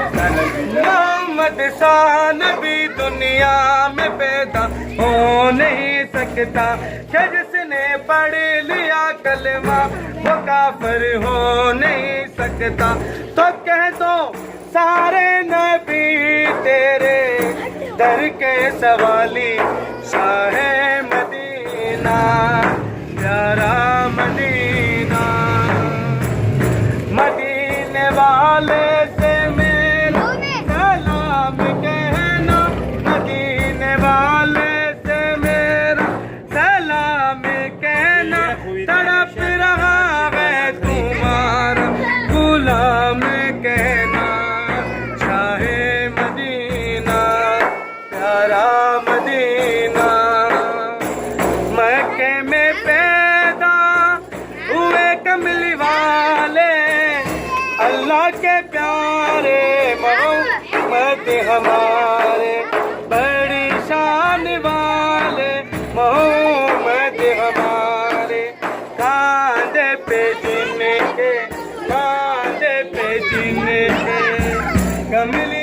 मोहम्मद सा नबी दुनिया में पैदा हो नहीं सकता, कि जिसने पढ़ लिया कलमा वो काफिर हो नहीं सकता। तो कह दो सारे नबी तेरे दर के सवाली, शाहे मदीना प्यारा मदीना। मदीने वाले से मेरा सलाम कहना, मदीने वाले से मेरा सलाम कहना। तड़प रहा है तुम्हारा गुलाम कहना, शाहे मदीना प्यारा मदीना। मक्के में पैदा हुए कमली वाले, अल्लाह के प्यारे मोहम्मद हमारे, बड़ी शान वाले मोहम्मद हमारे। कांधे पे जिनके, कांधे पे जिनके कमली